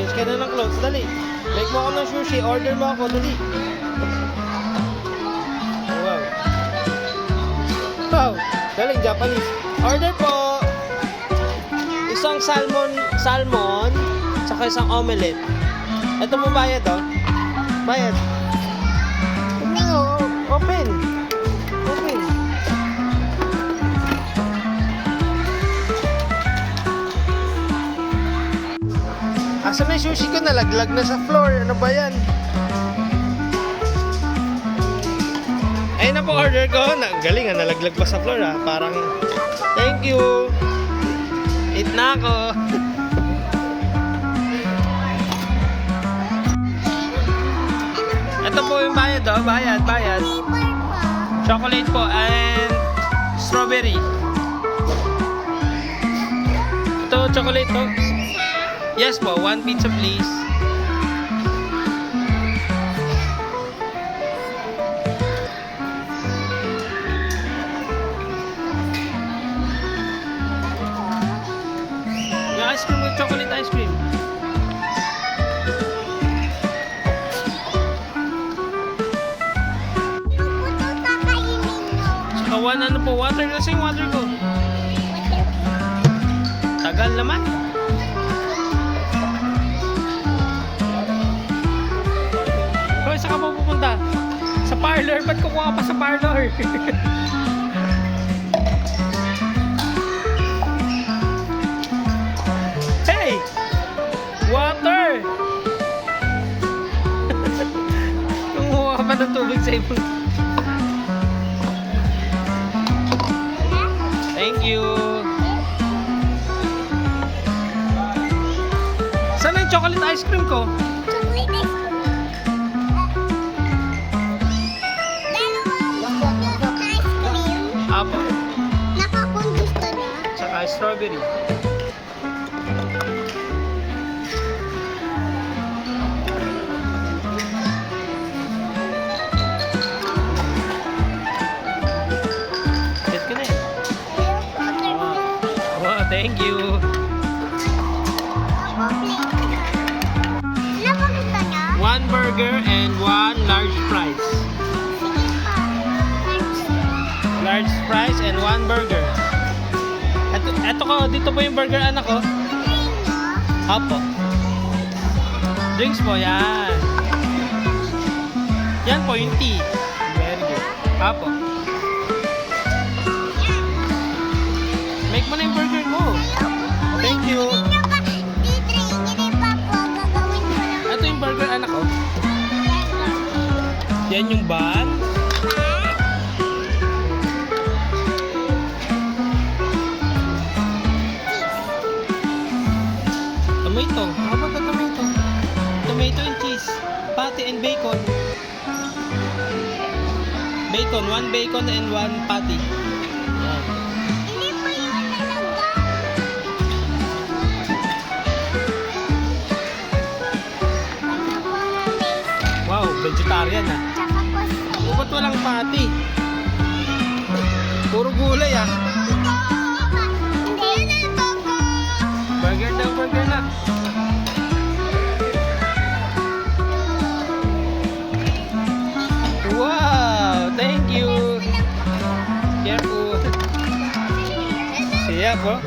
Change ka na ng clothes, dali. Make mo ako ng sushi, order mo ako, dali. Wow. Wow, galing Japanese. Order po. Isang salmon, saka isang omelette. Ito po bayad, oh. Bayad. Open. Open. Asan na yung sushi ko? Nalaglag na sa floor. Ano ba yan? Ayun na po order ko. Galing ha, nalaglag pa sa floor ha. Parang, thank you. Eat na ako. Ito po yung bayad oh. Bayad. Chocolate po and strawberry. Ito chocolate po. Yes po, 1 pizza please. Yung ice cream with chocolate ice cream. Saka ano po, water. Kasi yung water ko. Tagal naman. Hoy, saan ka po pupunta? Sa parlor? Ba't kukuha pa sa parlor? Hey! Water! Kumuha ka pa ng tubig sa ibon. Thank you! Saan yung chocolate ice cream ko? Apo. Nakakondusta na. Saka strawberry. Set ka na eh. Wow, thank you. Napagusta niya? 1 burger and 1 large fries. Large fries and 1 burger. Eto ko, dito po yung burger anak ko. Apo. Drinks po, yan. Yan po yung tea. Very good. Apo. Make mo na yung burger mo. Thank you. Ito yung burger anak ko. Yan yung bun. Tomato. How about the tomato? Tomato and cheese. Patty and bacon. Bacon. 1 bacon and 1 patty. Yan. Hindi pa yun talaga. Wow, vegetarian ah. Tsaka po Ba't walang patty? Puro gulay ah. Hindi na baba. Burger daw, burger na. Wow, thank you. Careful. Siya po.